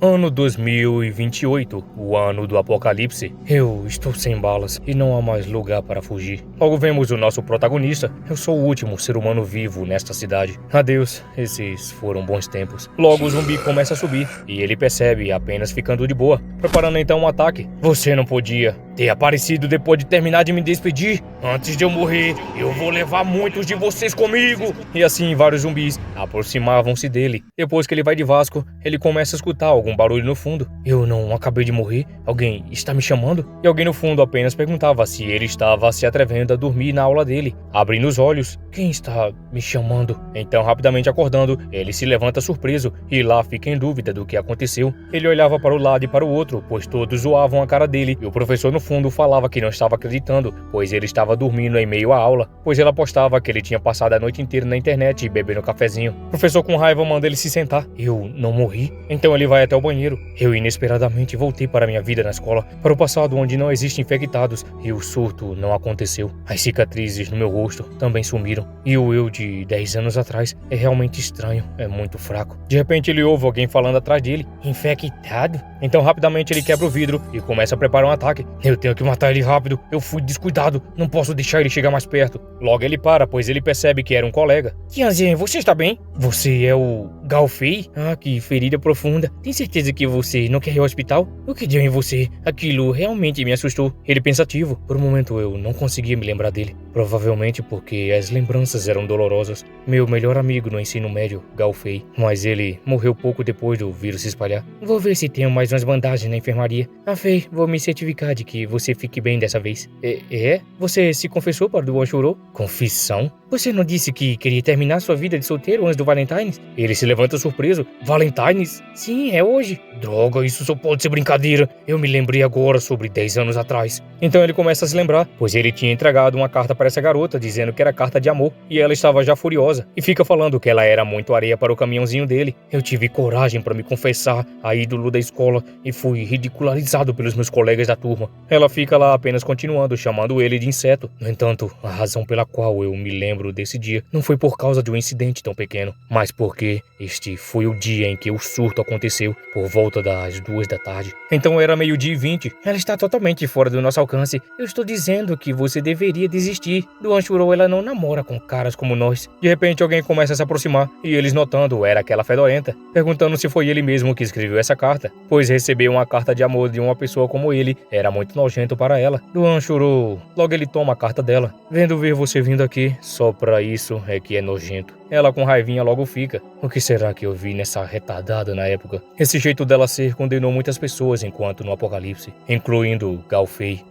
Ano 2028, o ano do apocalipse. Eu estou sem balas e não há mais lugar para fugir. Logo vemos o nosso protagonista. Eu sou o último ser humano vivo nesta cidade. Adeus, esses foram bons tempos. Logo o zumbi começa a subir e ele percebe apenas ficando de boa, preparando então um ataque. Você não podia ter aparecido depois de terminar de me despedir. Antes de eu morrer, eu vou levar muitos de vocês comigo. E assim vários zumbis aproximavam-se dele. Depois que ele vai de Vasco, ele começa a escutar algum barulho no fundo. Eu não acabei de morrer? Alguém está me chamando? E alguém no fundo apenas perguntava se ele estava se atrevendo a dormir na aula dele. Abrindo os olhos, quem está me chamando? Então, rapidamente acordando, ele se levanta surpreso e lá fica em dúvida do que aconteceu. Ele olhava para o lado e para o outro, pois todos zoavam a cara dele, e o professor no fundo falava que não estava acreditando, pois ele estava dormindo em meio à aula, pois ela apostava que ele tinha passado a noite inteira na internet bebendo cafezinho. O professor com raiva manda ele se sentar. Eu não morri? Então ele vai até o banheiro. Eu inesperadamente voltei para minha vida na escola, para o passado onde não existem infectados, e o surto não aconteceu. As cicatrizes no meu rosto também sumiram, e o eu de 10 anos atrás é realmente estranho, é muito fraco. De repente ele ouve alguém falando atrás dele. Infectado? Então rapidamente ele quebra o vidro e começa a preparar um ataque. Eu tenho que matar ele rápido, eu fui descuidado, não posso deixar ele chegar mais perto. Logo ele para, pois ele percebe que era um colega. Tianzinho, você está bem? Você é o Galfei? Ah, que ferida profunda. Tem certeza que você não quer ir ao hospital? O que deu em você? Aquilo realmente me assustou. Ele pensativo. Por um momento eu não conseguia me lembrar dele. Provavelmente porque as lembranças eram dolorosas. Meu melhor amigo no ensino médio, Galfei. Mas ele morreu pouco depois do vírus se espalhar. Vou ver se tenho mais umas bandagens na enfermaria. Ah, Fei, vou me certificar de que você fique bem dessa vez. É? Você se confessou para o Duan Shuro? Confissão? Você não disse que queria terminar sua vida de solteiro antes do Valentine's? Ele se levanta surpreso. Valentine's? Sim, é hoje. Droga, isso só pode ser brincadeira. Eu me lembrei agora sobre 10 anos atrás. Então ele começa a se lembrar, pois ele tinha entregado uma carta para essa garota, dizendo que era carta de amor, e ela estava já furiosa, e fica falando que ela era muito areia para o caminhãozinho dele. Eu tive coragem para me confessar a ídolo da escola, e fui ridicularizado pelos meus colegas da turma. Ela fica lá apenas continuando, chamando ele de inseto. No entanto, a razão pela qual eu me lembro desse dia não foi por causa de um incidente tão pequeno, mas porque este foi o dia em que o surto aconteceu, por volta das 2 da tarde. Então era 12:20. Ela está totalmente fora do nosso alcance. Eu estou dizendo que você deveria desistir. Duan Shuro, ela não namora com caras como nós. De repente alguém começa a se aproximar, e eles notando era aquela fedorenta, perguntando se foi ele mesmo que escreveu essa carta, pois receber uma carta de amor de uma pessoa como ele era muito nojento para ela. Duan Shuro, logo ele toma a carta dela. Vendo ver você vindo aqui, só pra isso é que é nojento. Ela com raivinha logo fica. O que será que eu vi nessa retardada na época? Esse jeito dela ser condenou muitas pessoas enquanto no apocalipse, incluindo Galfei.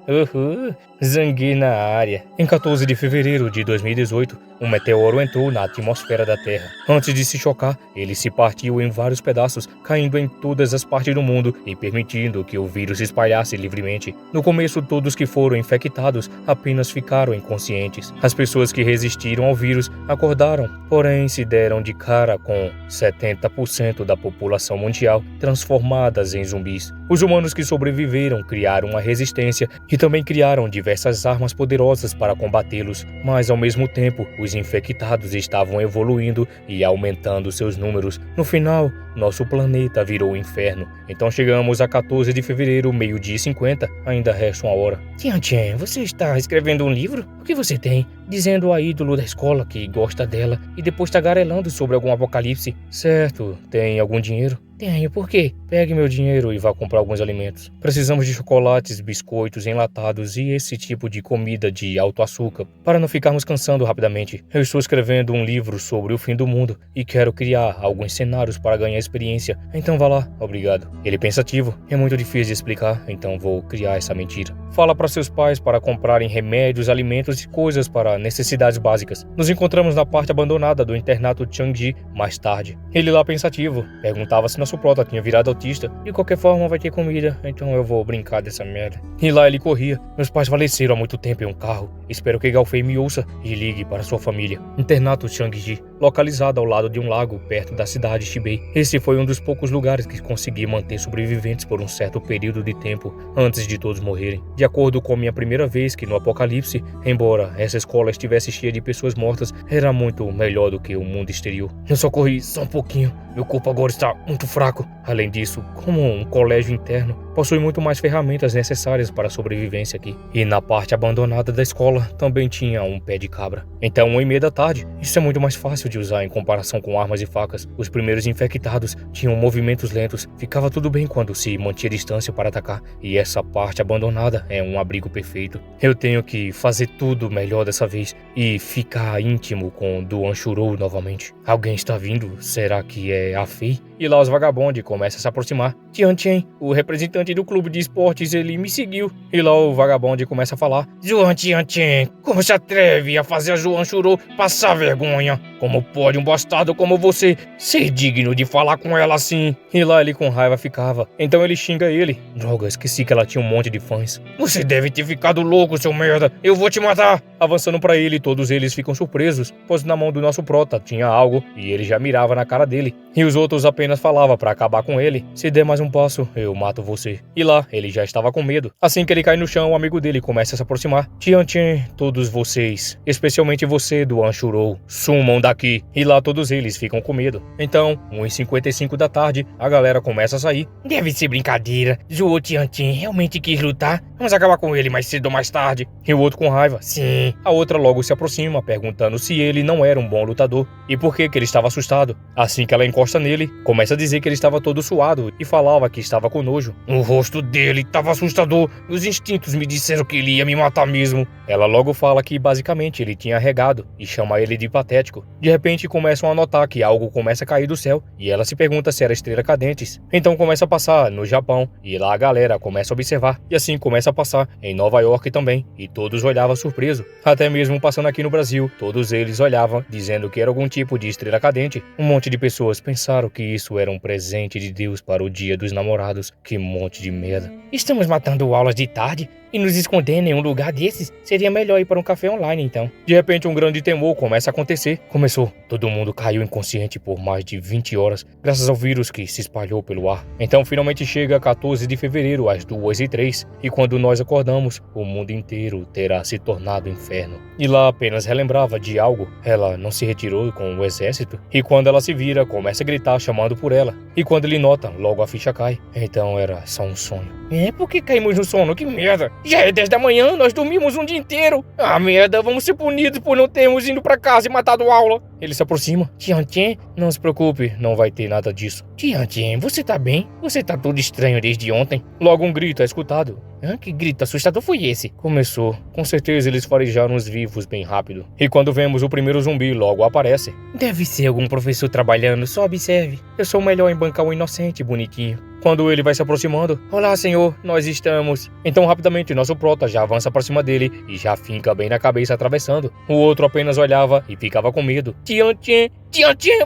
Zanguei na área. Em 14 de fevereiro de 2018, um meteoro entrou na atmosfera da Terra. Antes de se chocar, ele se partiu em vários pedaços, caindo em todas as partes do mundo e permitindo que o vírus se espalhasse livremente. No começo, todos que foram infectados apenas ficaram inconscientes. As pessoas que resistiram ao vírus acordaram, porém se deram de cara com 70% da população mundial transformadas em zumbis. Os humanos que sobreviveram criaram uma resistência e também criaram diversas armas poderosas para combatê-los, mas ao mesmo tempo os infectados estavam evoluindo e aumentando seus números. No final, nosso planeta virou um inferno. Então chegamos a 14 de fevereiro, 12:50, ainda resta uma hora. Tian, você está escrevendo um livro? O que você tem? Dizendo a ídolo da escola que gosta dela e depois tagarelando sobre algum apocalipse. Certo, tem algum dinheiro? Tenho, por quê? Pegue meu dinheiro e vá comprar alguns alimentos. Precisamos de chocolates, biscoitos, enlatados e esse tipo de comida de alto açúcar, para não ficarmos cansando rapidamente. Eu estou escrevendo um livro sobre o fim do mundo e quero criar alguns cenários para ganhar experiência. Então vá lá, obrigado. Ele pensativo, é muito difícil de explicar, então vou criar essa mentira. Fala para seus pais para comprarem remédios, alimentos e coisas para necessidades básicas. Nos encontramos na parte abandonada do internato Changji mais tarde. Ele lá pensativo, perguntava se nosso prota tinha virado autista. De qualquer forma vai ter comida, então eu vou brincar dessa merda. E lá ele corria. Meus pais faleceram há muito tempo em um carro. Espero que Galfei me ouça e ligue para sua família. Internato Changji, localizado ao lado de um lago perto da cidade de Shibei. Esse foi um dos poucos lugares que consegui manter sobreviventes por um certo período de tempo, antes de todos morrerem. De acordo com minha primeira vez que no apocalipse, embora essa escola estivesse cheia de pessoas mortas, era muito melhor do que o mundo exterior. Eu só corri só um pouquinho. Meu corpo agora está muito fraco. Além disso, como um colégio interno, possui muito mais ferramentas necessárias para a sobrevivência aqui. E na parte abandonada da escola também tinha um pé de cabra. Então, 1h30 da tarde, isso é muito mais fácil de usar em comparação com armas e facas. Os primeiros infectados tinham movimentos lentos. Ficava tudo bem quando se mantinha distância para atacar. E essa parte abandonada é um abrigo perfeito. Eu tenho que fazer tudo melhor dessa vez e ficar íntimo com Duan Shurou novamente. Alguém está vindo? Será que é a Fei? E lá os vagabondes começam a se aproximar. Tian Chen, o representante do clube de esportes, ele me seguiu. E lá o vagabonde começa a falar: Zuan Tian Chen, como se atreve a fazer a Duan Shurou passar vergonha? Como pode um bastardo como você ser digno de falar com ela assim? E lá ele com raiva ficava. Então ele xinga ele. Droga, esqueci que ela tinha um monte de fãs. Você deve ter ficado louco, seu merda. Eu vou te matar. Avançando pra ele, todos eles ficam surpresos, pois na mão do nosso prota tinha algo e ele já mirava na cara dele. E os outros apenas falavam pra acabar com ele: se der mais um passo, eu mato você. E lá, ele já estava com medo. Assim que ele cai no chão, o amigo dele começa a se aproximar. Tian Chen, todos vocês, especialmente você, Duan Shurou, sumam daqui. E lá todos eles ficam com medo. Então, 1h55 da tarde, a galera começa a sair. Deve ser brincadeira. Zhuo Tian Chen realmente quis lutar. Vamos acabar com ele mais cedo ou mais tarde. E o outro com raiva: sim. A outra logo se aproxima, perguntando se ele não era um bom lutador e por que ele estava assustado. Assim que ela encosta nele, começa a dizer que ele estava todo suado e falava que estava com nojo. O rosto dele estava assustador. Os instintos me disseram que ele ia me matar mesmo. Ela logo fala que basicamente ele tinha regado e chama ele de patético. De repente começam a notar que algo começa a cair do céu e ela se pergunta se era estrela cadentes. Então começa a passar no Japão e lá a galera começa a observar. E assim começa a passar em Nova York também e todos olhavam surpreso. Até mesmo passando aqui no Brasil, todos eles olhavam dizendo que era algum tipo de estrela cadente. Um monte de pessoas pensaram que isso era um presente de Deus para o Dia dos Namorados. Que monte de merda. Estamos matando aulas de tarde e nos escondendo em um lugar desses? Seria melhor ir para um café online então. De repente um grande temor começa a acontecer. Começou. Todo mundo caiu inconsciente por mais de 20 horas, graças ao vírus que se espalhou pelo ar. Então finalmente chega 14 de fevereiro às 2h03 e quando nós acordamos, o mundo inteiro terá se tornado inferno. E lá apenas relembrava de algo. Ela não se retirou com o exército e quando ela se vira, começa a gritar chamando por ela. E quando ele nota, logo a ficha cai. Então era só um sonho. É, por que caímos no sono? Que merda! Já é 10 da manhã, nós dormimos um dia inteiro. Ah, merda, vamos ser punidos por não termos ido pra casa e matado aula. Ele se aproxima. Tian Chen, não se preocupe, não vai ter nada disso. Tian Chen, você tá bem? Você tá todo estranho desde ontem. Logo um grito é escutado. Que grito assustador foi esse? Começou. Com certeza eles farejaram os vivos bem rápido. E quando vemos o primeiro zumbi, logo aparece. Deve ser algum professor trabalhando, só observe. Eu sou o melhor em bancar um inocente, bonitinho. Quando ele vai se aproximando, olá senhor, nós estamos. Então rapidamente nosso prota já avança para cima dele e já finca bem na cabeça atravessando. O outro apenas olhava e ficava com medo. Tian Chen,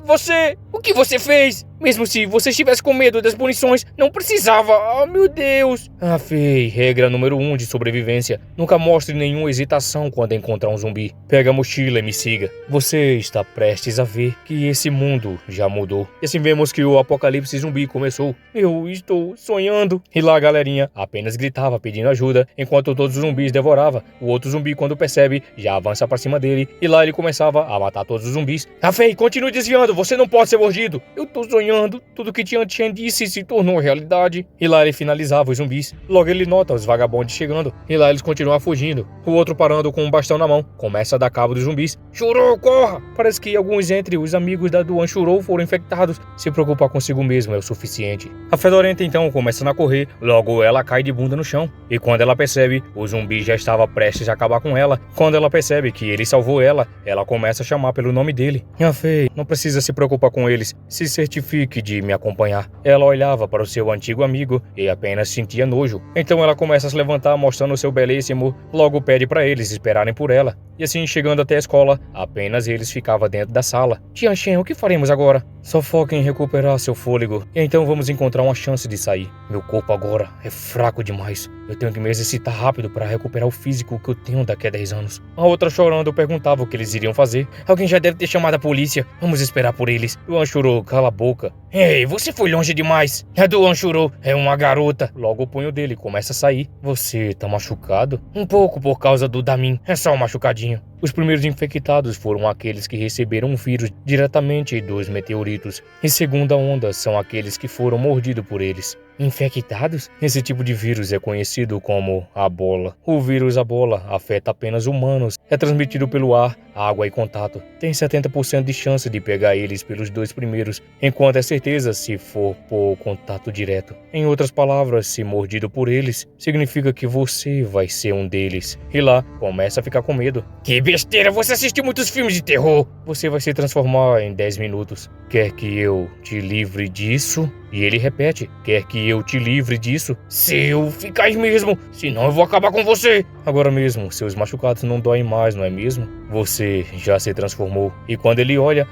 você, o que você fez? Mesmo se você estivesse com medo das punições, não precisava. Oh meu Deus. Fei, regra número 1 de sobrevivência. Nunca mostre nenhuma hesitação quando encontrar um zumbi. Pega a mochila e me siga. Você está prestes a ver que esse mundo já mudou. E assim vemos que o apocalipse zumbi começou. Eu estou sonhando. E lá a galerinha apenas gritava pedindo ajuda, enquanto todos os zumbis devoravam. O outro zumbi, quando percebe, já avança para cima dele. E lá ele começava a matar todos os zumbis. Fei, continue desviando, você não pode ser mordido. Eu tô sonhando. Tudo que Tian Chen disse se tornou realidade. E lá ele finalizava os zumbis. Logo ele nota os vagabondes chegando. E lá eles continuam fugindo. O outro parando com um bastão na mão. Começa a dar cabo dos zumbis. Shurou, corra! Parece que alguns entre os amigos da Duan Shurou foram infectados. Se preocupar consigo mesmo é o suficiente. A fedorenta então começa a correr. Logo ela cai de bunda no chão. E quando ela percebe, o zumbi já estava prestes a acabar com ela. Quando ela percebe que ele salvou ela, ela começa a chamar pelo nome dele. Fei, não precisa se preocupar com eles. Se certifique de me acompanhar. Ela olhava para o seu antigo amigo e apenas sentia nojo. Então ela começa a se levantar mostrando o seu belíssimo. Logo pede para eles esperarem por ela. E assim chegando até a escola, apenas eles ficavam dentro da sala. Tian Chen, o que faremos agora? Só foca em recuperar seu fôlego e então vamos encontrar uma chance de sair. Meu corpo agora é fraco demais. Eu tenho que me exercitar rápido para recuperar o físico que eu tenho daqui a 10 anos. A outra chorando perguntava o que eles iriam fazer. Alguém já deve ter chamado a polícia. Vamos esperar por eles. Duan Shurou, cala a boca. Ei, você foi longe demais. A Duan Shurou é uma garota. Logo o punho dele começa a sair. Você tá machucado? Um pouco por causa do Damin. É só um machucadinho. Os primeiros infectados foram aqueles que receberam o vírus diretamente dos meteoritos, e segunda onda são aqueles que foram mordidos por eles. Infectados? Esse tipo de vírus é conhecido como Ebola. O vírus Ebola afeta apenas humanos, é transmitido pelo ar, água e contato. Tem 70% de chance de pegar eles pelos 2 primeiros, enquanto é certeza se for por contato direto. Em outras palavras, se mordido por eles, significa que você vai ser um deles. E lá, começa a ficar com medo. Que besteira, você assistiu muitos filmes de terror! Você vai se transformar em 10 minutos. Quer que eu te livre disso? E ele repete, quer que eu te livre disso? Se eu ficar aí mesmo, senão eu vou acabar com você. Agora mesmo, seus machucados não doem mais, não é mesmo? Você já se transformou. E quando ele olha,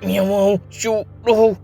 minha mão, churou,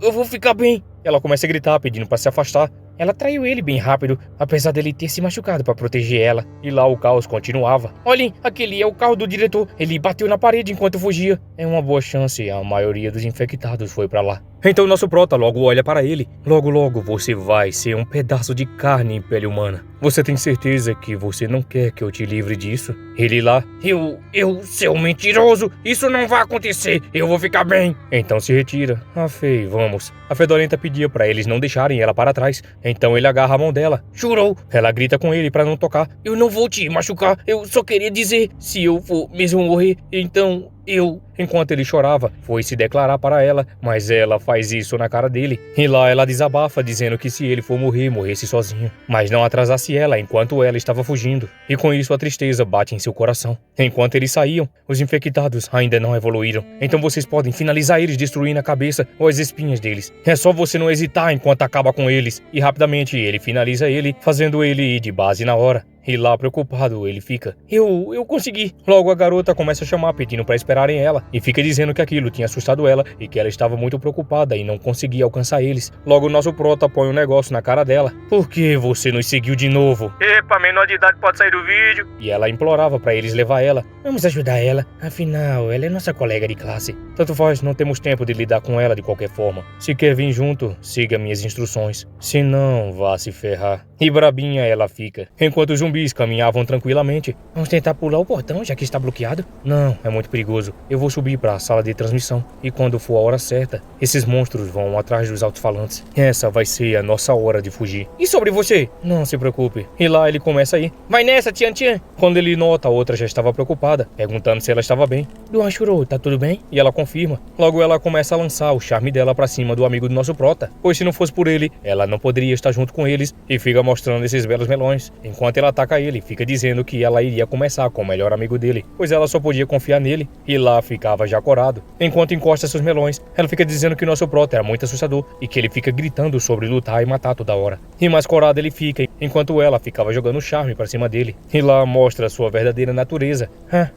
eu vou ficar bem. Ela começa a gritar, pedindo para se afastar. Ela traiu ele bem rápido, apesar dele ter se machucado para proteger ela. E lá o caos continuava. Olhem, aquele é o carro do diretor. Ele bateu na parede enquanto fugia. É uma boa chance, a maioria dos infectados foi para lá. Então nosso prota logo olha para ele. Logo você vai ser um pedaço de carne em pele humana. Você tem certeza que você não quer que eu te livre disso? Ele lá, eu, seu mentiroso, isso não vai acontecer, eu vou ficar bem. Então se retira. Fei, vamos. A fedorenta pedia para eles não deixarem ela para trás. Então ele agarra a mão dela. Jurou. Ela grita com ele para não tocar. Eu não vou te machucar, eu só queria dizer, se eu for mesmo morrer, então eu... Enquanto ele chorava, foi se declarar para ela, mas ela faz isso na cara dele. E lá ela desabafa, dizendo que se ele for morrer, morresse sozinho. Mas não atrasasse ela enquanto ela estava fugindo. E com isso a tristeza bate em seu coração. Enquanto eles saíam, os infectados ainda não evoluíram. Então vocês podem finalizar eles destruindo a cabeça ou as espinhas deles. É só você não hesitar enquanto acaba com eles. E rapidamente ele finaliza ele, fazendo ele ir de base na hora. E lá, preocupado, ele fica, eu consegui. Logo a garota começa a chamar, pedindo para esperarem ela, e fica dizendo que aquilo tinha assustado ela e que ela estava muito preocupada e não conseguia alcançar eles. Logo o nosso prota põe um negócio na cara dela. Por que você nos seguiu de novo? Epa, menor de idade pode sair do vídeo. E ela implorava para eles levar ela. Vamos ajudar ela, afinal, ela é nossa colega de classe. Tanto faz, não temos tempo de lidar com ela de qualquer forma. Se quer vir junto, siga minhas instruções. Se não, vá se ferrar. E brabinha ela fica, enquanto os zumbis caminhavam tranquilamente. Vamos tentar pular o portão, já que está bloqueado? Não, é muito perigoso. Eu vou subir para a sala de transmissão. E quando for a hora certa, esses monstros vão atrás dos alto-falantes. Essa vai ser a nossa hora de fugir. E sobre você? Não se preocupe. E lá ele começa a ir. Vai nessa, Tian Tian. Quando ele nota, a outra já estava preocupada, perguntando se ela estava bem. Duan Shuro, tá tudo bem? E ela confirma. Logo ela começa a lançar o charme dela para cima do amigo do nosso prota. Pois se não fosse por ele, ela não poderia estar junto com eles. E fica mostrando esses belos melões. Enquanto ela ataca ele, fica dizendo que ela iria começar com o melhor amigo dele, pois ela só podia confiar nele. E lá ficava já corado. Enquanto encosta seus melões, ela fica dizendo que o nosso prota era muito assustador e que ele fica gritando sobre lutar e matar toda hora. E mais corado ele fica, enquanto ela ficava jogando charme para cima dele. E lá mostra sua verdadeira natureza.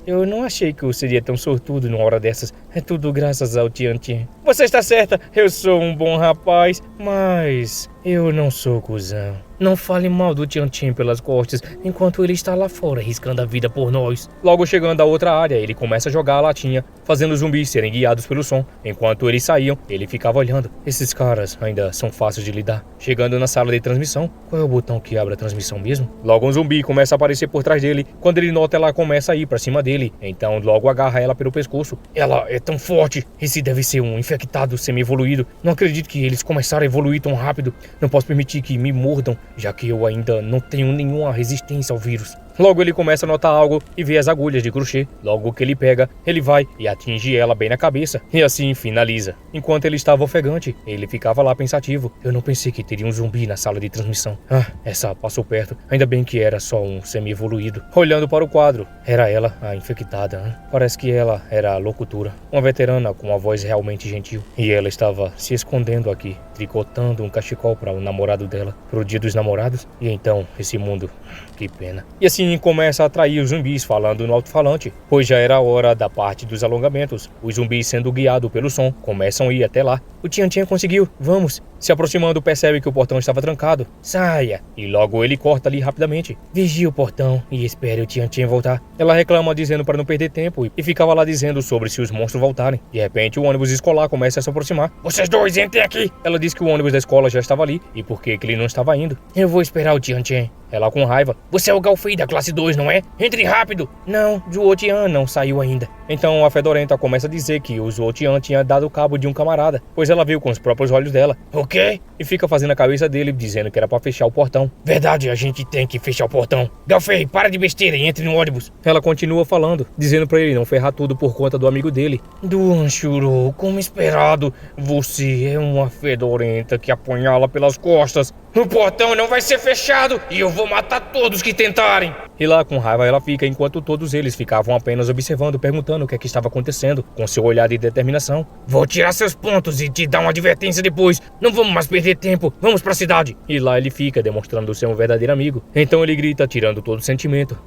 Eu não achei que eu seria tão sortudo numa hora dessas. É tudo graças ao Tian Tian. Você está certa, eu sou um bom rapaz, mas eu não sou cuzão. Não fale mal do Tian Tian pelas costas, enquanto ele está lá fora riscando a vida por nós. Logo chegando a outra área, ele começa a jogar a latinha, fazendo os zumbis serem guiados pelo som. Enquanto eles saíam, ele ficava olhando. Esses caras ainda são fáceis de lidar. Chegando na sala de transmissão, qual é o botão que abre a transmissão mesmo? Logo um zumbi começa a aparecer por trás dele. Quando ele nota, ela começa a ir pra cima dele. Então logo agarra ela pelo pescoço. Ela é tão forte. Esse deve ser um infectado semi-evoluído. Não acredito que eles começaram a evoluir tão rápido. Não posso permitir que me mordam, já que eu ainda não tenho nenhuma resistência ao vírus. Logo ele começa a notar algo e vê as agulhas de crochê. Logo que ele pega, ele vai e atinge ela bem na cabeça. E assim finaliza. Enquanto ele estava ofegante, ele ficava lá pensativo. Eu não pensei que teria um zumbi na sala de transmissão. Essa passou perto. Ainda bem que era só um semi-evoluído. Olhando para o quadro, era ela, a infectada. Parece que ela era a locutora. Uma veterana com uma voz realmente gentil. E ela estava se escondendo aqui, tricotando um cachecol para o namorado dela, pro dia dos namorados. E então, esse mundo, que pena. E assim começa a atrair os zumbis falando no alto-falante, pois já era a hora da parte dos alongamentos. Os zumbis sendo guiados pelo som começam a ir até lá. O Tian conseguiu, vamos. Se aproximando, percebe que o portão estava trancado. Saia! E logo ele corta ali rapidamente. Vigie o portão e espere o Tian voltar. Ela reclama dizendo para não perder tempo e ficava lá dizendo sobre se os monstros voltarem. De repente, o ônibus escolar começa a se aproximar. Vocês dois, entrem aqui! Ela diz que o ônibus da escola já estava ali e por que ele não estava indo. Eu vou esperar o Tian. Ela com raiva. Você é o Galfei da classe 2, não é? Entre rápido! Não, Zuo Tian não saiu ainda. Então a fedorenta começa a dizer que o Zuo Tian tinha dado cabo de um camarada, pois ela viu com os próprios olhos dela. O quê? E fica fazendo a cabeça dele, dizendo que era pra fechar o portão. Verdade, a gente tem que fechar o portão. Galfei, para de besteira e entre no ônibus. Ela continua falando, dizendo pra ele não ferrar tudo por conta do amigo dele. Duan Shuro, como esperado, você é uma fedorenta que apunhala pelas costas. O portão não vai ser fechado e eu vou matar todos que tentarem. E lá com raiva ela fica enquanto todos eles ficavam apenas observando, perguntando o que estava acontecendo, com seu olhar de determinação. Vou tirar seus pontos e te dar uma advertência depois. Não vamos mais perder tempo, vamos pra cidade. E lá ele fica, demonstrando ser um verdadeiro amigo. Então ele grita, tirando todo o sentimento.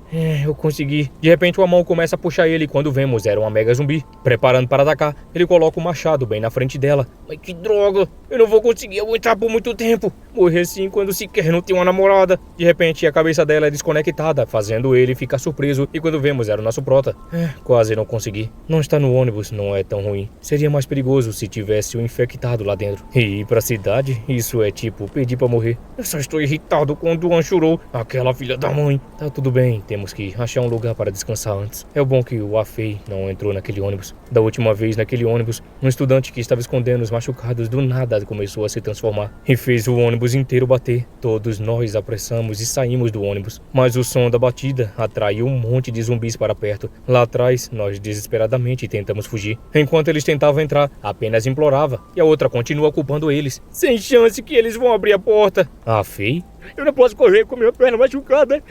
Eu consegui. De repente o Amon começa a puxar ele quando vemos era uma mega zumbi. Preparando para atacar, ele coloca o machado bem na frente dela. Mas que droga, eu não vou conseguir aguentar por muito tempo. Morrer assim quando sequer não tem uma namorada. De repente a cabeça dela é desconectada, fazendo ele ficar surpreso. E quando vemos era o nosso prota. Quase não consegui. Não estar no ônibus não é tão ruim. Seria mais perigoso se tivesse o infectado lá dentro. E ir pra cidade, isso é tipo pedir pra morrer. Eu só estou irritado com o Duan Shuro, aquela filha da mãe. Tá tudo bem, temos que achar um lugar para descansar antes. É bom que o Afei não entrou naquele ônibus. Da última vez naquele ônibus, um estudante que estava escondendo os machucados do nada começou a se transformar. E fez o ônibus inteiro bater. Todos nós apressamos e saímos do ônibus. Mas o som da batida atraiu um monte de zumbis para perto. Lá atrás, nós desesperadamente tentamos fugir. Enquanto eles tentavam entrar, apenas implorava. E a outra continua culpando eles. Sem chance que eles vão abrir a porta. Afei? Eu não posso correr com minha perna machucada.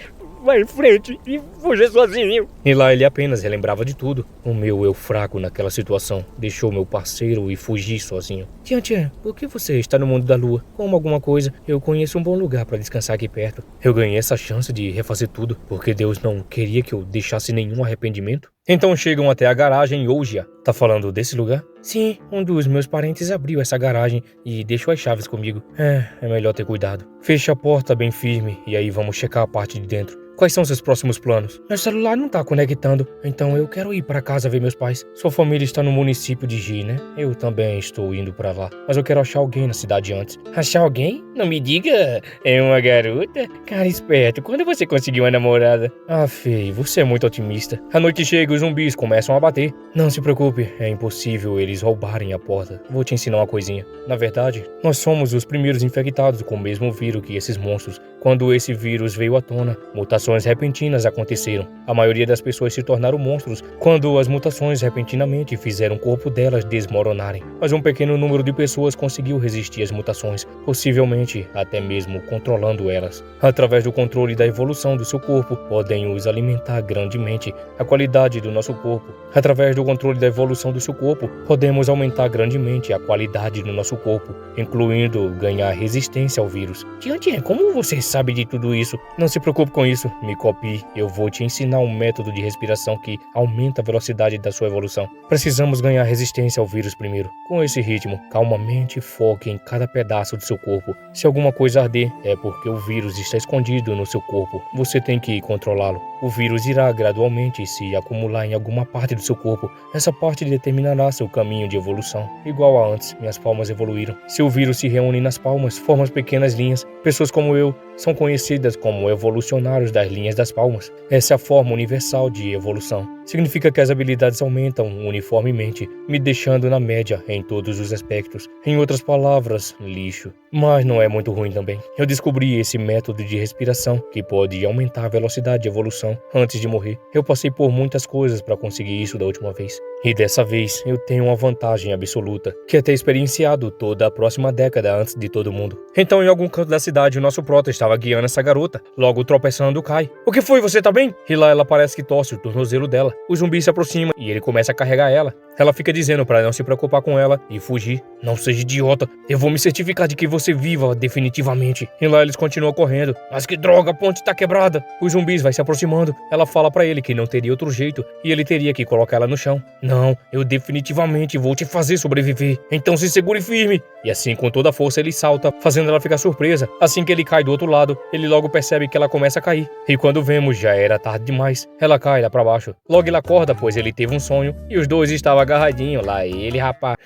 Vai em frente e fuja sozinho. E lá ele apenas relembrava de tudo. O meu eu fraco naquela situação deixou meu parceiro e fugi sozinho. Tian, por que você está no mundo da lua? Como alguma coisa, eu conheço um bom lugar para descansar aqui perto. Eu ganhei essa chance de refazer tudo, porque Deus não queria que eu deixasse nenhum arrependimento. Então chegam até a garagem Oujia. Tá falando desse lugar? Sim, um dos meus parentes abriu essa garagem e deixou as chaves comigo. É melhor ter cuidado. Fecha a porta bem firme e aí vamos checar a parte de dentro. Quais são seus próximos planos? Meu celular não tá conectando, então eu quero ir pra casa ver meus pais. Sua família está no município de Ji, né? Eu também estou indo pra lá, mas eu quero achar alguém na cidade antes. Achar alguém? Não me diga, é uma garota? Cara esperto, quando você conseguiu uma namorada? Fei, você é muito otimista. A noite chega e os zumbis começam a bater. Não se preocupe, é impossível eles roubarem a porta. Vou te ensinar uma coisinha. Na verdade, nós somos os primeiros infectados com o mesmo vírus que esses monstros. Quando esse vírus veio à tona, mutações repentinas aconteceram. A maioria das pessoas se tornaram monstros quando as mutações repentinamente fizeram o corpo delas desmoronarem. Mas um pequeno número de pessoas conseguiu resistir às mutações, possivelmente até mesmo controlando elas. Através do controle da evolução do seu corpo, podem os alimentar grandemente. A qualidade do nosso corpo. Através do controle da evolução do seu corpo, podemos aumentar grandemente a qualidade do nosso corpo, incluindo ganhar resistência ao vírus. Tian, como você sabe de tudo isso? Não se preocupe com isso, me copie. Eu vou te ensinar um método de respiração que aumenta a velocidade da sua evolução. Precisamos ganhar resistência ao vírus primeiro. Com esse ritmo, calmamente foque em cada pedaço do seu corpo. Se alguma coisa arder, é porque o vírus está escondido no seu corpo. Você tem que controlá-lo. O vírus irá gradualmente se acumular em alguma parte do seu corpo. Essa parte determinará seu caminho de evolução. Igual a antes, minhas palmas evoluíram. Se o vírus se reúne nas palmas, forma pequenas linhas. Pessoas como eu são conhecidas como evolucionários das linhas das palmas. Essa é a forma universal de evolução. Significa que as habilidades aumentam uniformemente, me deixando na média em todos os aspectos. Em outras palavras, lixo. Mas não é muito ruim também. Eu descobri esse método de respiração que pode aumentar a velocidade de evolução antes de morrer. Eu passei por muitas coisas para conseguir isso da última vez. E dessa vez eu tenho uma vantagem absoluta, que é ter experienciado toda a próxima década antes de todo mundo. Então em algum canto da cidade o nosso prota estava guiando essa garota, logo tropeçando cai. O que foi? Você tá bem? E lá ela parece que torce o tornozelo dela. O zumbi se aproxima e ele começa a carregar ela. Ela fica dizendo para não se preocupar com ela e fugir. Não seja idiota, eu vou me certificar de que você viva definitivamente. E lá eles continuam correndo. Mas que droga, a ponte tá quebrada. Os zumbis vai se aproximando. Ela fala para ele que não teria outro jeito e ele teria que colocar ela no chão. Não, eu definitivamente vou te fazer sobreviver. Então se segure firme. E assim, com toda a força, ele salta, fazendo ela ficar surpresa. Assim que ele cai do outro lado, ele logo percebe que ela começa a cair. E quando vemos, já era tarde demais. Ela cai lá pra baixo. Logo ele acorda, pois ele teve um sonho. E os dois estavam agarradinhos lá. Ele, rapaz.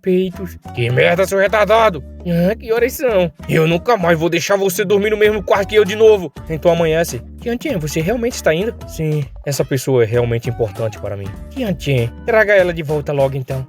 Peitos. Que merda, seu retardado. Que horas são? Eu nunca mais vou deixar você dormir no mesmo quarto que eu de novo. Então amanhece. Tiantian, você realmente está indo? Sim, essa pessoa é realmente importante para mim. Tiantian, traga ela de volta logo então.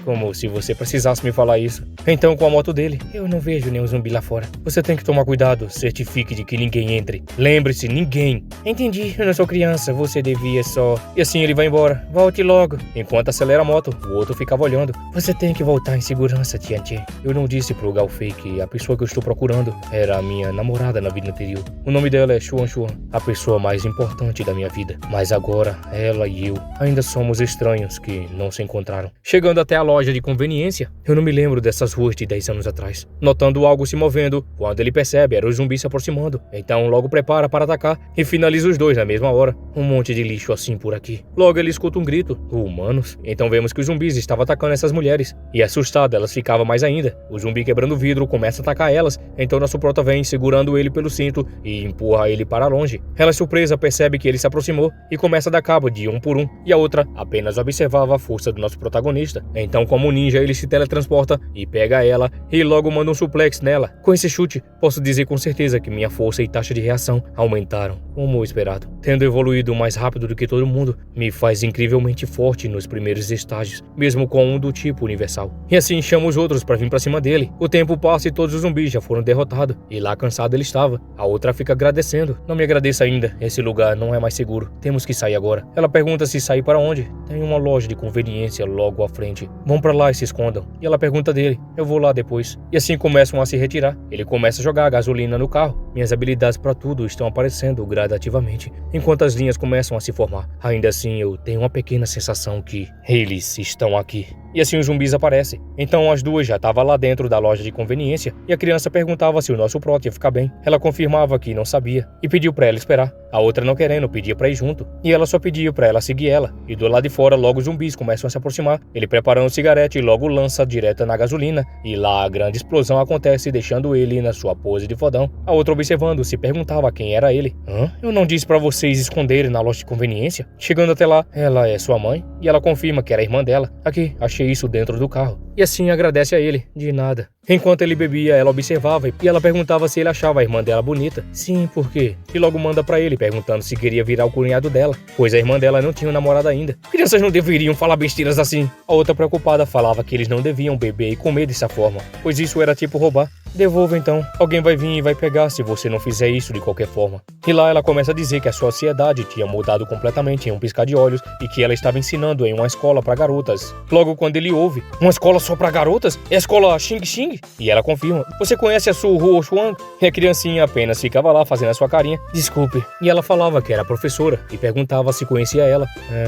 Como se você precisasse me falar isso. Então, com a moto dele, eu não vejo nenhum zumbi lá fora. Você tem que tomar cuidado, certifique de que ninguém entre. Lembre-se, ninguém. Entendi, eu não sou criança, você devia só... E assim ele vai embora. Volte logo. Enquanto acelera a moto, o outro ficava olhando. Você tem que voltar em segurança, Tiantian. Eu não disse pro Galfei que a pessoa que eu estou procurando era a minha namorada na vida anterior. O nome dela é Xuan Xuan, a pessoa mais importante da minha vida. Mas agora, ela e eu ainda somos estranhos que não se encontraram. Chegando até a loja de conveniência, eu não me lembro dessas ruas de 10 anos atrás. Notando algo se movendo, quando ele percebe, era o zumbi se aproximando. Então logo prepara para atacar e finaliza os dois na mesma hora. Um monte de lixo assim por aqui. Logo ele escuta um grito. Humanos? Então vemos que os zumbis estavam atacando essas mulheres. E assustada, elas ficavam mais ainda. O zumbi quebrando o vidro começa a atacar elas. Então nosso prota vem segurando ele pelo cinto e empurra ele para longe. Ela, surpresa, percebe que ele se aproximou e começa a dar cabo de um por um. E a outra apenas observava a força do nosso protagonista. Então, como ninja, ele se teletransporta e pega ela e logo manda um suplex nela. Com esse chute, posso dizer com certeza que minha força e taxa de reação aumentaram, como esperado. Tendo evoluído mais rápido do que todo mundo, me faz incrivelmente forte nos primeiros estágios, mesmo com um do tipo universal. E assim chama os outros para vir para cima dele. O tempo passa e todos os zumbis já foram derrotados. E lá cansado ele estava. A outra fica agradecendo. Não me agradeça ainda, esse lugar não é mais seguro. Temos que sair agora. Ela pergunta se sair para onde. Tem uma loja de conveniência logo à frente. Vão para lá e se escondam. E ela pergunta dele. Eu vou lá depois. E assim começam a se retirar. Ele começa a jogar gasolina no carro. Minhas habilidades para tudo estão aparecendo gradativamente, enquanto as linhas começam a se formar. Ainda assim, eu tenho uma pequena sensação que eles estão aqui. E assim os zumbis aparecem. Então as duas já estavam lá dentro da loja de conveniência e a criança perguntava se o nosso prota ia ficar bem. Ela confirmava que não sabia e pediu pra ela esperar. A outra, não querendo, pedia pra ir junto. E ela só pediu pra ela seguir ela. E do lado de fora logo os zumbis começam a se aproximar. Ele preparando um cigarete e logo lança direta na gasolina. E lá a grande explosão acontece, deixando ele na sua pose de fodão. A outra, observando, se perguntava quem era ele. Eu não disse pra vocês esconderem na loja de conveniência? Chegando até lá, ela é sua mãe? E ela confirma que era a irmã dela. Aqui, achei isso dentro do carro. E assim agradece a ele. De nada. Enquanto ele bebia, ela observava e ela perguntava se ele achava a irmã dela bonita. Sim, por quê? E logo manda pra ele, perguntando se queria virar o cunhado dela, pois a irmã dela não tinha um namorado ainda. Crianças não deveriam falar besteiras assim. A outra, preocupada, falava que eles não deviam beber e comer dessa forma, pois isso era tipo roubar. Devolva então. Alguém vai vir e vai pegar se você não fizer isso de qualquer forma. E lá ela começa a dizer que a sociedade tinha mudado completamente em um piscar de olhos e que ela estava ensinando em uma escola para garotas. Logo quando ele ouve, uma escola só para garotas? É a escola Xing Xing? E ela confirma, você conhece a Su Huo Xuan? E a criancinha apenas ficava lá fazendo a sua carinha. Desculpe. E ela falava que era professora e perguntava se conhecia ela.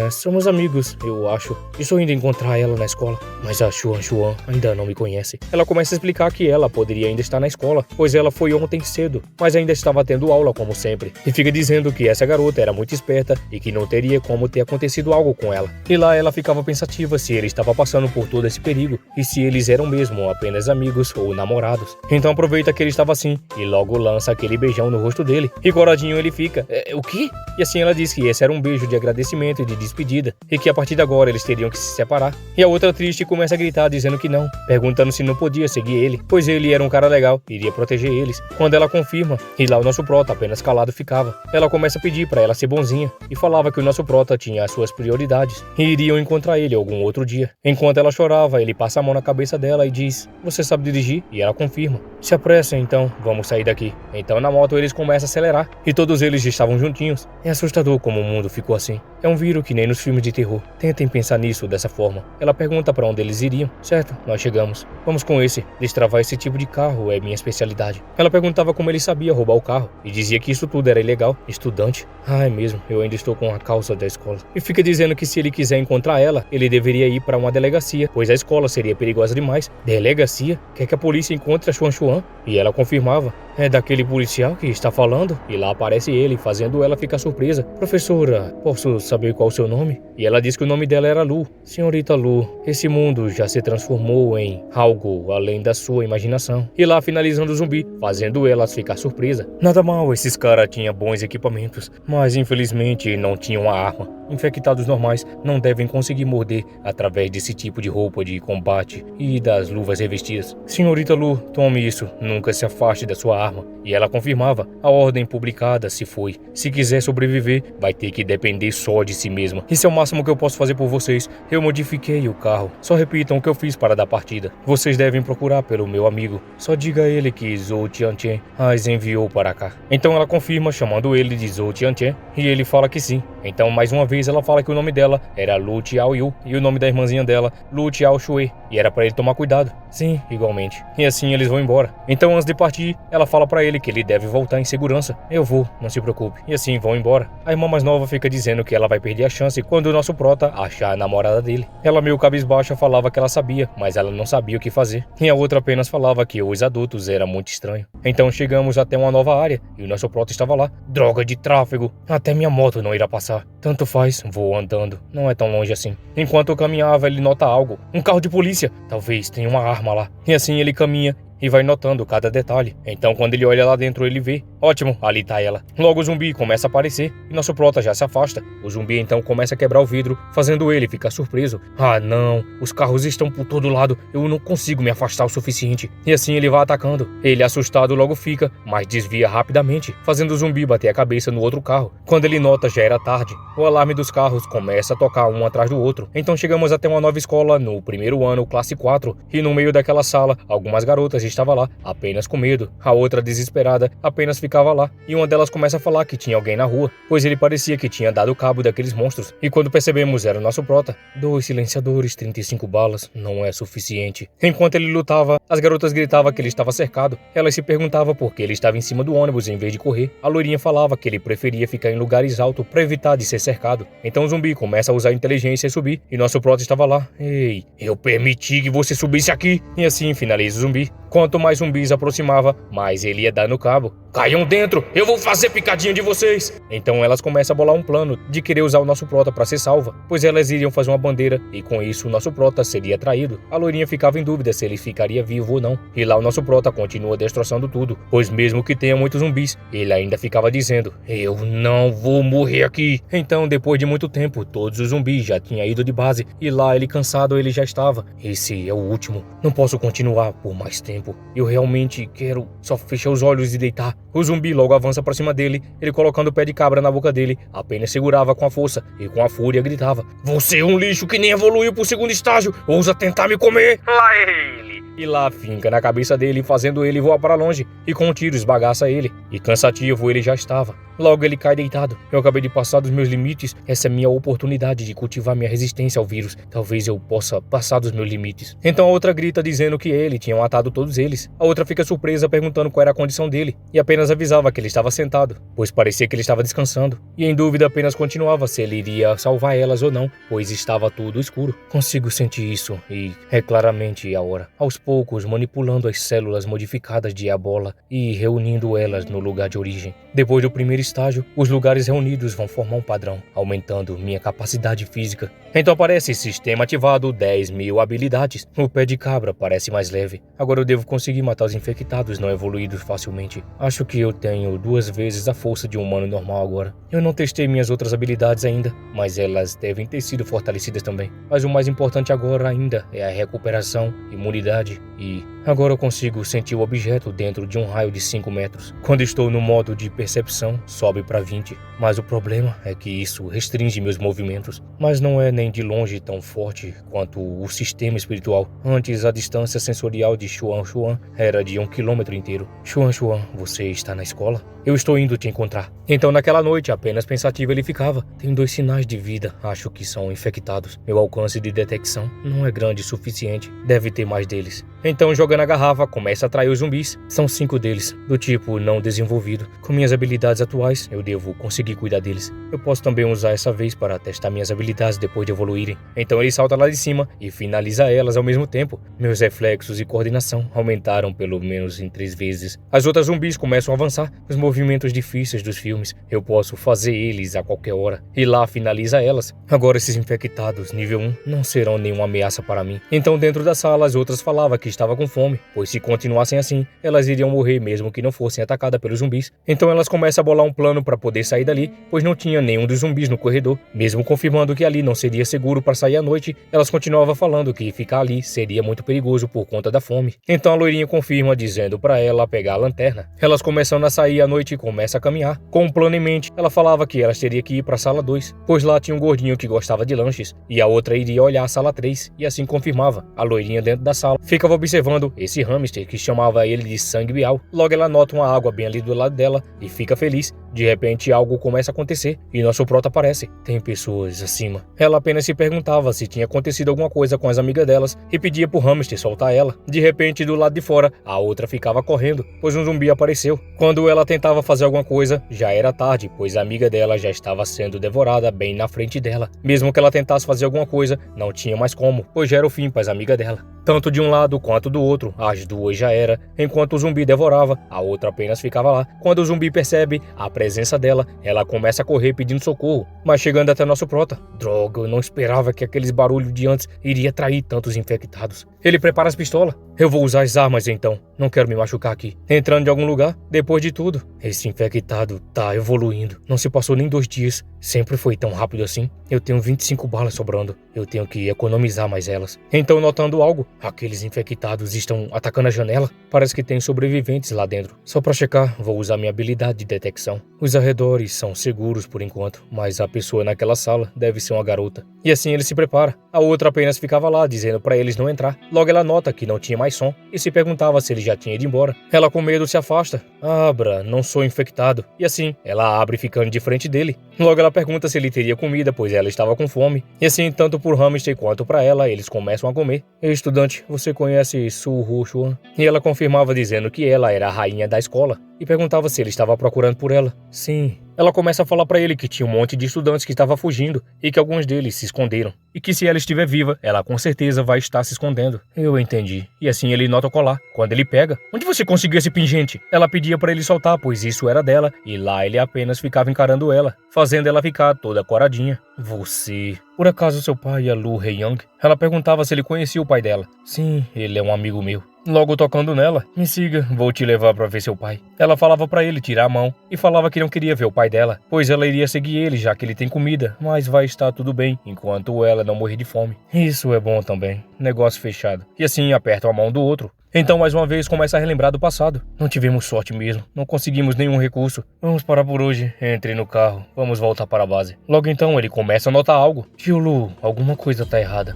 Somos amigos, eu acho. Estou indo encontrar ela na escola. Mas a Xuan Xuan ainda não me conhece. Ela começa a explicar que ela poderia ainda estar na escola, pois ela foi ontem cedo, mas ainda estava tendo aula como sempre. E fica dizendo que essa garota era muito esperta e que não teria como ter acontecido algo com ela. E lá ela ficava pensativa se ele estava passando por todo esse perigo e se eles eram mesmo apenas amigos ou namorados. Então aproveita que ele estava assim e logo lança aquele beijão no rosto dele. E coradinho ele fica, o quê? E assim ela diz que esse era um beijo de agradecimento e de despedida e que a partir de agora eles teriam que se separar. E a outra, triste, começa a gritar dizendo que não, perguntando se não podia seguir ele, pois ele era um cara legal, iria proteger eles. Quando ela confirma, e lá o nosso prota apenas calado ficava. Ela começa a pedir pra ela ser bonzinha e falava que o nosso prota tinha as suas prioridades e iriam encontrar ele algum outro dia. Enquanto ela chorava, ele passa a mão na cabeça dela e diz, você sabe dirigir? E ela confirma. Se apressa então, vamos sair daqui. Então na moto eles começam a acelerar e todos eles estavam juntinhos. É assustador como o mundo ficou assim. É um vírus que nem nos filmes de terror. Tentem pensar nisso dessa forma. Ela pergunta pra onde eles iriam. Certo, nós chegamos. Vamos com esse. Destravar esse tipo de carro é minha especialidade. Ela perguntava como ele sabia roubar o carro e dizia que isso tudo era ilegal. Estudante? É mesmo, eu ainda estou com a calça da escola. E fica dizendo que se ele quiser encontrar ela, ele deveria ir para uma delegacia, pois a escola seria perigosa demais. Delegacia? Quer que a polícia encontre a Xuan Xuan? E ela confirmava. É daquele policial que está falando? E lá aparece ele, fazendo ela ficar surpresa. Professora, posso saber qual o seu nome? E ela diz que o nome dela era Lu. Senhorita Lu, esse mundo já se transformou em algo além da sua imaginação. E lá finalizando o zumbi, fazendo ela ficar surpresa. Nada mal, esses caras tinham bons equipamentos, mas infelizmente não tinham uma arma. Infectados normais não devem conseguir morder através desse tipo de roupa de combate e das luvas revestidas. Senhorita Lu, tome isso, nunca se afaste da sua arma. E ela confirmava, a ordem publicada se foi. Se quiser sobreviver, vai ter que depender só de si mesma. Isso é o máximo que eu posso fazer por vocês. Eu modifiquei o carro. Só repitam o que eu fiz para dar partida. Vocês devem procurar pelo meu amigo. Só diga a ele que Zhou Tianchen as enviou para cá. Então ela confirma, chamando ele de Zhou Tianchen, e ele fala que sim. Então mais uma vez ela fala que o nome dela era Lu Tiaoyu e o nome da irmãzinha dela, Lu Tiaoshui, e era para ele tomar cuidado. Sim, igualmente. E assim eles vão embora. Então antes de partir, ela fala para ele que ele deve voltar em segurança. Eu vou, não se preocupe. E assim vão embora. A irmã mais nova fica dizendo que ela vai perder a chance quando o nosso prota achar a namorada dele. Ela meio cabisbaixa falava que ela sabia, mas ela não sabia o que fazer. E a outra apenas falava que os adultos era muito estranho. Então chegamos até uma nova área e o nosso prota estava lá. Droga de tráfego. Até minha moto não irá passar. Tanto faz, vou andando. Não é tão longe assim. Enquanto eu caminhava, ele nota algo. Um carro de polícia. Talvez tenha uma arma lá. E assim ele caminha e vai notando cada detalhe. Então quando ele olha lá dentro, ele vê. Ótimo, ali tá ela. Logo o zumbi começa a aparecer e nosso prota já se afasta. O zumbi então começa a quebrar o vidro, fazendo ele ficar surpreso. Ah não, os carros estão por todo lado, eu não consigo me afastar o suficiente. E assim ele vai atacando. Ele assustado logo fica, mas desvia rapidamente, fazendo o zumbi bater a cabeça no outro carro. Quando ele nota já era tarde, o alarme dos carros começa a tocar um atrás do outro. Então chegamos até uma nova escola no primeiro ano, classe 4, e no meio daquela sala, algumas garotas estava lá, apenas com medo. A outra, desesperada, apenas ficava lá. E uma delas começa a falar que tinha alguém na rua, pois ele parecia que tinha dado cabo daqueles monstros. E quando percebemos, era o nosso prota. 2 silenciadores, 35 balas, não é suficiente. Enquanto ele lutava, as garotas gritavam que ele estava cercado. Elas se perguntavam por que ele estava em cima do ônibus em vez de correr. A loirinha falava que ele preferia ficar em lugares altos para evitar de ser cercado. Então o zumbi começa a usar a inteligência e subir. E nosso prota estava lá. Ei, eu permiti que você subisse aqui. E assim finaliza o zumbi. Quanto mais zumbis aproximava, mais ele ia dando cabo. Caiam dentro, eu vou fazer picadinha de vocês. Então elas começam a bolar um plano de querer usar o nosso prota para ser salva, pois elas iriam fazer uma bandeira e com isso o nosso prota seria traído. A loirinha ficava em dúvida se ele ficaria vivo ou não. E lá o nosso prota continua destroçando tudo, pois mesmo que tenha muitos zumbis, ele ainda ficava dizendo, eu não vou morrer aqui. Então depois de muito tempo, todos os zumbis já tinham ido de base e lá ele cansado ele já estava. Esse é o último, não posso continuar por mais tempo. Eu realmente quero só fechar os olhos e deitar. O zumbi logo avança para cima dele, ele colocando o pé de cabra na boca dele, apenas segurava com a força e com a fúria gritava, você é um lixo que nem evoluiu pro segundo estágio, ousa tentar me comer. Lá ele! E lá finca na cabeça dele, fazendo ele voar para longe, e com um tiro esbagaça ele, e cansativo ele já estava. Logo ele cai deitado. Eu acabei de passar dos meus limites, essa é minha oportunidade de cultivar minha resistência ao vírus. Talvez eu possa passar dos meus limites. Então a outra grita dizendo que ele tinha matado todos eles. A outra fica surpresa perguntando qual era a condição dele, e apenas avisava que ele estava sentado, pois parecia que ele estava descansando. E em dúvida apenas continuava se ele iria salvar elas ou não, pois estava tudo escuro. Consigo sentir isso, e é claramente a hora. Aos poucos, manipulando as células modificadas de Ebola e reunindo elas no lugar de origem. Depois do primeiro estágio, os lugares reunidos vão formar um padrão, aumentando minha capacidade física. Então aparece sistema ativado, 10.000 habilidades. O pé de cabra parece mais leve. Agora eu devo conseguir matar os infectados não evoluídos facilmente. Acho que eu tenho 2 vezes a força de um humano normal agora. Eu não testei minhas outras habilidades ainda, mas elas devem ter sido fortalecidas também. Mas o mais importante agora ainda é a recuperação, imunidade e... Agora eu consigo sentir o objeto dentro de um raio de 5 metros. Quando estou no modo de percepção, sobe para 20. Mas o problema é que isso restringe meus movimentos. Mas não é nem de longe tão forte quanto o sistema espiritual. Antes, a distância sensorial de Xuan Xuan era de 1 quilômetro inteiro. Xuan Xuan, você está na escola? Eu estou indo te encontrar. Então naquela noite, apenas pensativo ele ficava. Tem 2 sinais de vida, acho que são infectados. Meu alcance de detecção não é grande o suficiente. Deve ter mais deles. Então jogando a garrafa, começa a atrair os zumbis. São 5 deles, do tipo não desenvolvido. Com minhas habilidades atuais, eu devo conseguir cuidar deles. Eu posso também usar essa vez para testar minhas habilidades habilidades depois de evoluírem. Então ele salta lá de cima e finaliza elas ao mesmo tempo. Meus reflexos e coordenação aumentaram pelo menos em 3 vezes. As outras zumbis começam a avançar. Os movimentos difíceis dos filmes, eu posso fazer eles a qualquer hora. E lá finaliza elas. Agora esses infectados nível 1 não serão nenhuma ameaça para mim. Então dentro da sala as outras falavam que estava com fome, pois se continuassem assim, elas iriam morrer mesmo que não fossem atacadas pelos zumbis. Então elas começam a bolar um plano para poder sair dali, pois não tinha nenhum dos zumbis no corredor. Mesmo confirmando que ali não seria seguro para sair à noite, elas continuavam falando que ficar ali seria muito perigoso por conta da fome. Então a loirinha confirma dizendo para ela pegar a lanterna. Elas começam a sair à noite e começam a caminhar. Com um plano em mente, ela falava que elas teriam que ir para a sala 2, pois lá tinha um gordinho que gostava de lanches, e a outra iria olhar a sala 3, e assim confirmava. A loirinha dentro da sala ficava observando esse hamster que chamava ele de sangue bial. Logo ela nota uma água bem ali do lado dela e fica feliz. De repente algo começa a acontecer e nosso prota aparece. Tem pessoas acima. Ela apenas se perguntava se tinha acontecido alguma coisa com as amigas delas e pedia pro hamster soltar ela. De repente do lado de fora, a outra ficava correndo, pois um zumbi apareceu. Quando ela tentava fazer alguma coisa, já era tarde, pois a amiga dela já estava sendo devorada bem na frente dela. Mesmo que ela tentasse fazer alguma coisa, não tinha mais como, pois já era o fim para as amigas dela. Tanto de um lado quanto do outro, as duas já era. Enquanto o zumbi devorava, a outra apenas ficava lá. Quando o zumbi percebe a presença dela, ela começa a correr pedindo socorro, mas chegando até nosso prota. Droga, eu não esperava que aqueles barulhos de antes iria atrair tantos infectados. Ele prepara as pistolas. Eu vou usar as armas então, não quero me machucar aqui. Entrando em algum lugar, depois de tudo, esse infectado tá evoluindo. Não se passou nem 2 dias, sempre foi tão rápido assim. Eu tenho 25 balas sobrando, eu tenho que economizar mais elas. Então notando algo, aqueles infectados estão atacando a janela. Parece que tem sobreviventes lá dentro. Só pra checar, vou usar minha habilidade de detecção. Os arredores são seguros por enquanto, mas a pessoa naquela sala deve ser uma garota. E assim ele se prepara. A outra apenas ficava lá, dizendo pra eles não entrar. Logo ela nota que não tinha mais som e se perguntava se ele já tinha ido embora. Ela com medo se afasta. Abra, não sou infectado. E assim, ela abre ficando de frente dele. Logo ela pergunta se ele teria comida, pois ela estava com fome. E assim, tanto por hamster quanto pra ela, eles começam a comer. Ei, estudante, você conhece Su Hu Xuan? E ela confirmava dizendo que ela era a rainha da escola. E perguntava se ele estava procurando por ela. Sim. Ela começa a falar pra ele que tinha um monte de estudantes que estavam fugindo e que alguns deles se esconderam. E que se ela estiver viva, ela com certeza vai estar se escondendo. Eu entendi. E assim ele nota o colar. Quando ele pega, onde você conseguiu esse pingente? Ela pedia pra ele soltar, pois isso era dela. E lá ele apenas ficava encarando ela, fazendo ela ficar toda coradinha. Você... Por acaso seu pai é Lu Heyang? Ela perguntava se ele conhecia o pai dela. Sim, ele é um amigo meu. Logo tocando nela, me siga, vou te levar pra ver seu pai. Ela falava pra ele tirar a mão e falava que não queria ver o pai dela, pois ela iria seguir ele já que ele tem comida, mas vai estar tudo bem enquanto ela não morrer de fome. Isso é bom também, negócio fechado. E assim apertam a mão do outro. Então mais uma vez começa a relembrar do passado. Não tivemos sorte mesmo, não conseguimos nenhum recurso. Vamos parar por hoje, entre no carro, vamos voltar para a base. Logo então ele começa a notar algo. Tio Lu, alguma coisa tá errada.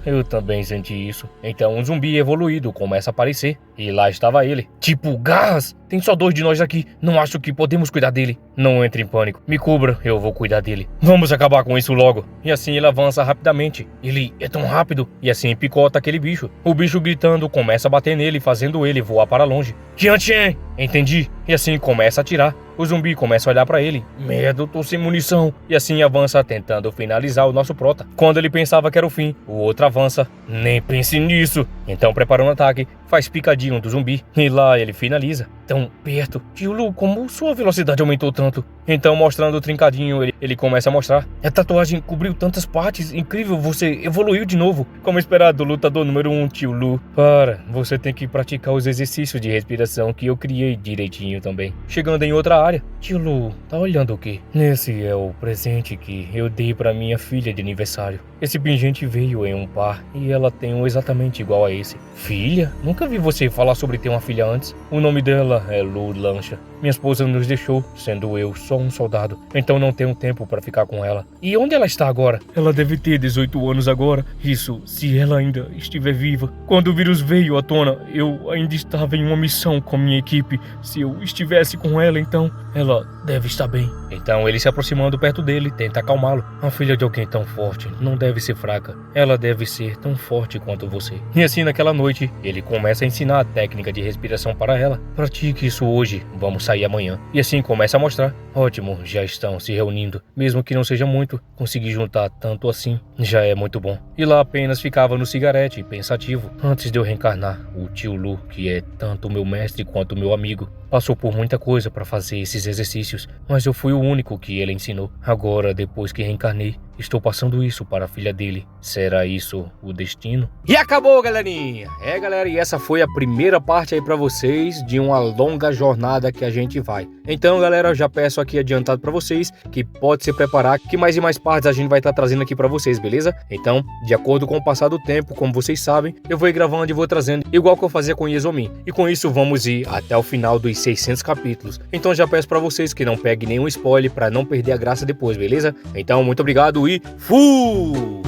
Eu também senti isso. Então um zumbi evoluído começa a aparecer. E lá estava ele. Tipo, gás! Tem só 2 de nós aqui, não acho que podemos cuidar dele. Não entre em pânico, me cubra, eu vou cuidar dele. Vamos acabar com isso logo. E assim ele avança rapidamente. Ele é tão rápido. E assim picota aquele bicho. O bicho gritando começa a bater nele, fazendo ele voar para longe. Tian-Tian! Entendi. E assim começa a atirar. O zumbi começa a olhar pra ele. Merda, eu tô sem munição. E assim avança tentando finalizar o nosso prota. Quando ele pensava que era o fim, o outro avança. Nem pense nisso. Então prepara um ataque, faz picadinho do zumbi. E lá ele finaliza. Tão perto. Tio Lu, como sua velocidade aumentou tanto? Então mostrando o trincadinho, ele começa a mostrar. A tatuagem cobriu tantas partes. Incrível, você evoluiu de novo. Como esperado do lutador número 1, Tio Lu. Para, você tem que praticar os exercícios de respiração que eu criei direitinho também. Chegando em outra área. Tio Lu, tá olhando o quê? Esse é o presente que eu dei pra minha filha de aniversário. Esse pingente veio em um par e ela tem um exatamente igual a esse. Filha? Nunca vi você falar sobre ter uma filha antes. O nome dela é Lu Lancha. Minha esposa nos deixou, sendo eu só um soldado, então não tenho tempo pra ficar com ela. E onde ela está agora? Ela deve ter 18 anos agora. Isso, se ela ainda estiver viva. Quando o vírus veio à tona, eu ainda estava em uma missão com a minha equipe. Se eu estivesse com ela, então, ela deve estar bem. Então ele se aproximando perto dele, tenta acalmá-lo. A filha de alguém tão forte não deve deve ser fraca. Ela deve ser tão forte quanto você. E assim, naquela noite, ele começa a ensinar a técnica de respiração para ela. Pratique isso hoje, vamos sair amanhã. E assim começa a mostrar. Ótimo, já estão se reunindo. Mesmo que não seja muito, conseguir juntar tanto assim já é muito bom. E lá apenas ficava no cigarete, pensativo. Antes de eu reencarnar, o tio Lu, que é tanto meu mestre quanto meu amigo, passou por muita coisa para fazer esses exercícios, mas eu fui o único que ele ensinou. Agora, depois que reencarnei, estou passando isso para a filha dele. Será isso o destino? E acabou, galerinha! Galera, e essa foi a primeira parte aí para vocês de uma longa jornada que a gente vai. Então, galera, eu já peço aqui adiantado para vocês que pode se preparar que mais e mais partes a gente vai estar trazendo aqui para vocês, beleza? Então, de acordo com o passar do tempo, como vocês sabem, eu vou ir gravando e vou trazendo igual que eu fazia com Iezomin. E com isso vamos ir até o final dos 600 capítulos. Então já peço para vocês que não peguem nenhum spoiler para não perder a graça depois, beleza? Então, muito obrigado e fui!